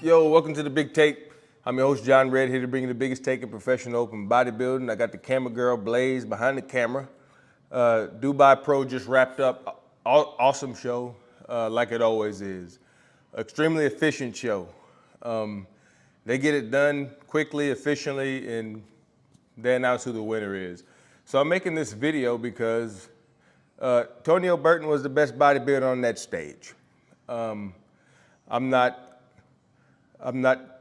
Yo, welcome to the Big Take. I'm your host, John Red, here to bring you the biggest take in professional open bodybuilding. I got the camera girl, Blaze, behind the camera. Dubai Pro just wrapped up. Awesome show, like it always is. Extremely efficient show. They get it done quickly, efficiently, and they announce who the winner is. So I'm making this video because Tonio Burton was the best bodybuilder on that stage. I'm not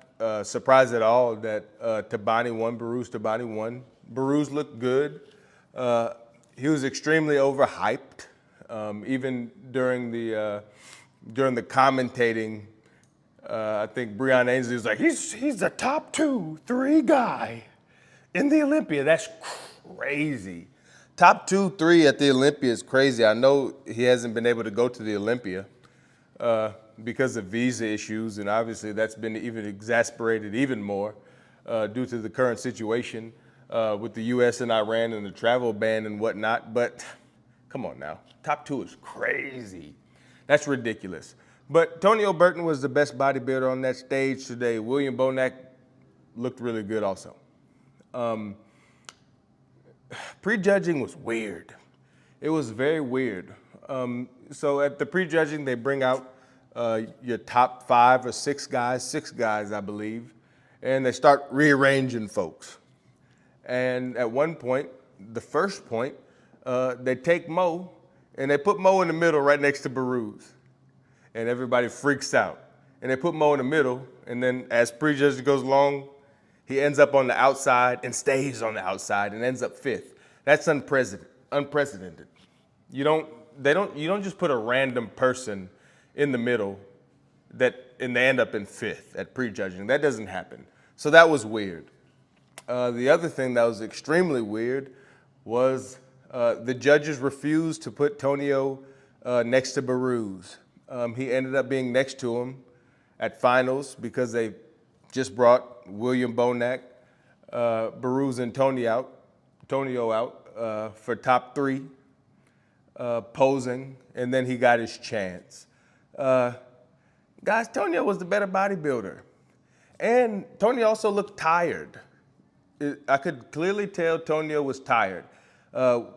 surprised at all that Tabani won. Buruz Tabani won. Buruz looked good. He was extremely overhyped, even during the commentating. I think Breon Ainsley was like, he's the top 2-3 guy in the Olympia. That's crazy. Top 2-3 at the Olympia is crazy. I know he hasn't been able to go to the Olympia because of visa issues, and obviously that's been even exasperated even more due to the current situation with the U.S. and Iran and the travel ban and whatnot. But come on now, top 2 is crazy. That's ridiculous. But Tonio Burton was the best bodybuilder on that stage today. William Bonac looked really good also. Prejudging was weird. It was very weird. So at the prejudging, they bring out your top 5 or 6 guys, I believe, and they start rearranging folks. And at one point, the first point, they take Mo and they put Mo in the middle right next to Buruz. And everybody freaks out. And they put Mo in the middle, and then as prejudging goes along, he ends up on the outside and stays on the outside and ends up 5th. That's unprecedented. You don't just put a random person in the middle and they end up in 5th at prejudging. That doesn't happen. So that was weird. The other thing that was extremely weird was the judges refused to put Tonio next to Buruz. He ended up being next to him at finals because they just brought William Bonac, Buruz, and Tonio out for top 3, posing, and then he got his chance. Guys, Tonio was the better bodybuilder. And Tonio also looked tired. I could clearly tell Tonio was tired.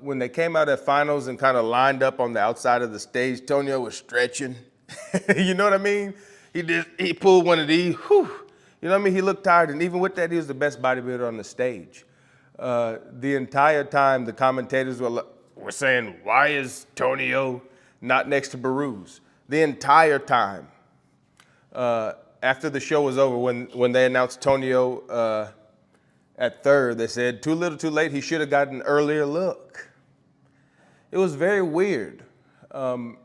When they came out at finals and kind of lined up on the outside of the stage, Tonio was stretching. You know what I mean? He pulled one of these, whew. You know what I mean? He looked tired, and even with that, he was the best bodybuilder on the stage. The entire time, the commentators were saying, why is Tonio not next to Buruz? The entire time. After the show was over, when they announced Tonio at 3rd, they said, too little, too late, he should have gotten an earlier look. It was very weird. And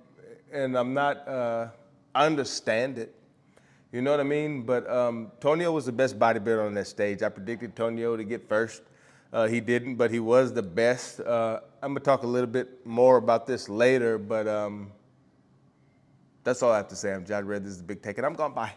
I understand it. You know what I mean? But Tonio was the best bodybuilder on that stage. I predicted Tonio to get 1st. He didn't, but he was the best. I'm gonna talk a little bit more about this later, but that's all I have to say. I'm John Red, this is The Big Take, and I'm gone, bye.